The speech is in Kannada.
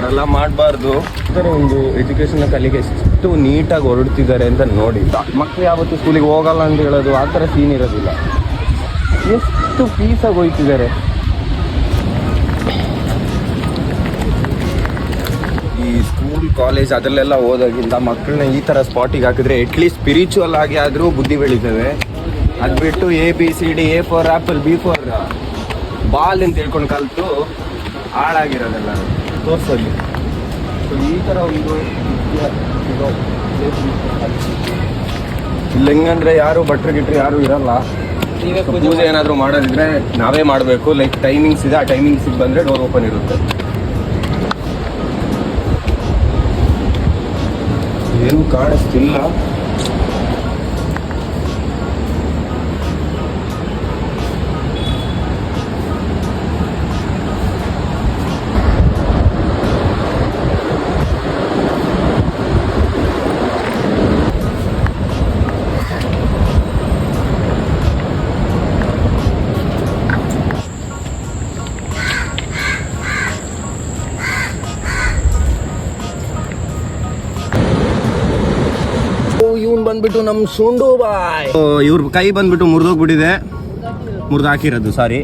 ಥರ ಎಲ್ಲ ಮಾಡಬಾರ್ದು. ಈ ಥರ ಒಂದು ಎಜುಕೇಷನ್ ಕಲಿಗೆ ಎಷ್ಟು ನೀಟಾಗಿ ಹೊರಡ್ತಿದ್ದಾರೆ ಅಂತ ನೋಡಿ. ಮಕ್ಕಳು ಯಾವತ್ತು ಸ್ಕೂಲಿಗೆ ಹೋಗಲ್ಲ ಅಂತ ಹೇಳೋದು ಆ ಥರ ಸೀನ್ ಇರೋದಿಲ್ಲ. ಎಷ್ಟು ಪೀಸಾಗಿ ಹೋಯ್ತಿದ್ದಾರೆ. ಈ ಸ್ಕೂಲ್ ಕಾಲೇಜ್ ಅದರಲ್ಲೆಲ್ಲ ಓದೋಗಿಂತ ಮಕ್ಕಳನ್ನ ಈ ಥರ ಸ್ಪಾಟಿಗೆ ಹಾಕಿದ್ರೆ ಅಟ್ಲೀಸ್ಟ್ ಸ್ಪಿರಿಚುವಲ್ ಆಗಿ ಆದರೂ ಬುದ್ಧಿ ಬೆಳೀತವೆ. ಅದು ಬಿಟ್ಟು ABCD A for apple, B for ball ಅಂತ ಹೇಳ್ಕೊಂಡು ಕಲಿತು ಹಾಳಾಗಿರೋದೆಲ್ಲ ತೋರಿಸೋದು. ಸೊ ಈ ಥರ ಒಂದು ಇಲ್ಲಿ ಹೆಂಗಂದ್ರೆ ಯಾರು ಭಟ್ರು ಗಿಟ್ರು ಯಾರು ಇರಲ್ಲ. ಪೂಜೆ ಏನಾದರೂ ಮಾಡೋದಿದ್ರೆ ನಾವೇ ಮಾಡಬೇಕು. ಲೈಕ್ ಟೈಮಿಂಗ್ಸ್ ಇದೆ, ಆ ಟೈಮಿಂಗ್ಸಿಗೆ ಬಂದರೆ ಡೋರ್ ಓಪನ್ ಇರುತ್ತೆ. ಏನು ಕಾಣಿಸ್ತಿಲ್ಲ. ಇವನ್ ಬಂದ್ಬಿಟ್ಟು ನಮ್ ಸುಂಡು ಬಾಯ್. ಇವ್ರ ಕೈ ಬಂದ್ಬಿಟ್ಟು ಮುರಿದೋಗ್ಬಿಟ್ಟಿದೆ. ಮುರಿದು ಹಾಕಿರೋದು, ಸಾರಿ.